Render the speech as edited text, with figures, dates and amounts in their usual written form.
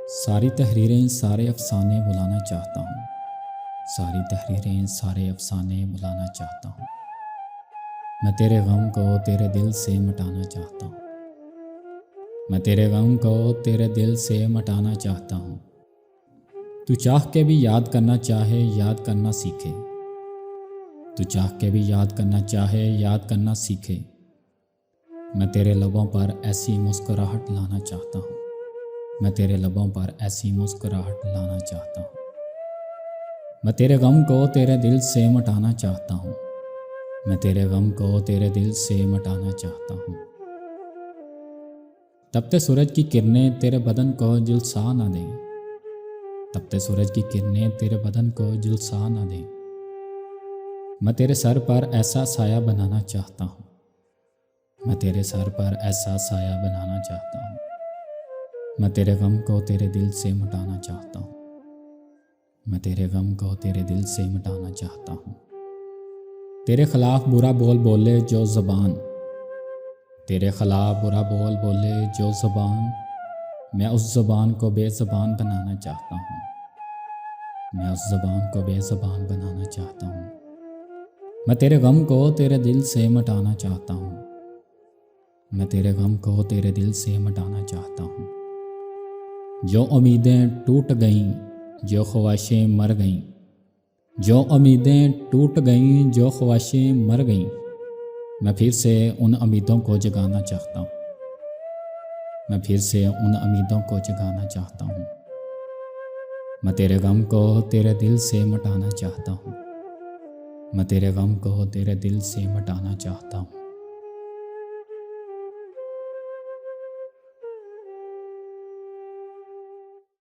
सारी तहरीरें सारे अफसाने बुलाना चाहता हूँ। सारी तहरीरें सारे अफसाने बुलाना चाहता हूँ। मैं तेरे गम को तेरे दिल से मिटाना चाहता हूँ। मैं तेरे गम को तेरे दिल से मिटाना चाहता हूँ। तू चाह के भी याद करना चाहे, याद करना सीखे। तू चाह के भी याद करना चाहे, याद करना सीखे। मैं तेरे लबों पर ऐसी मुस्कुराहट लाना चाहता हूँ। मैं तेरे लबों पर ऐसी मुस्कुराहट लाना चाहता हूँ। मैं तेरे गम को तेरे दिल से मिटाना चाहता हूँ। मैं तेरे गम को तेरे दिल से मिटाना चाहता हूँ। तपते सूरज की किरणें तेरे बदन को झुलसा ना दें। तपते सूरज की किरणें तेरे बदन को झुलसा ना दें। मैं तेरे सर पर ऐसा साया बनाना चाहता हूँ। मैं तेरे सर पर ऐसा साया बनाना चाहता हूँ। मैं तेरे गम को तेरे दिल से मिटाना चाहता हूँ। मैं तेरे गम को तेरे दिल से मिटाना चाहता हूँ। तेरे खिलाफ बुरा बोल बोले जो ज़बान, तेरे खिलाफ बुरा बोल बोले जो ज़बान, मैं उस ज़बान को बेज़बान बनाना चाहता हूँ। मैं उस ज़बान को बेज़बान बनाना चाहता हूँ। मैं तेरे गम को तेरे दिल से मिटाना चाहता हूँ। मैं तेरे गम को तेरे दिल से मिटाना चाहता हूँ। जो उम्मीदें टूट गईं, जो ख्वाहिशें मर गईं, जो उम्मीदें टूट गईं, जो ख्वाहिशें मर गईं, मैं फिर से उन उम्मीदों को जगाना चाहता हूँ। मैं फिर से उन उम्मीदों को जगाना चाहता हूँ। मैं तेरे गम को तेरे दिल से मिटाना चाहता हूँ। मैं तेरे गम को तेरे दिल से मिटाना चाहता हूँ।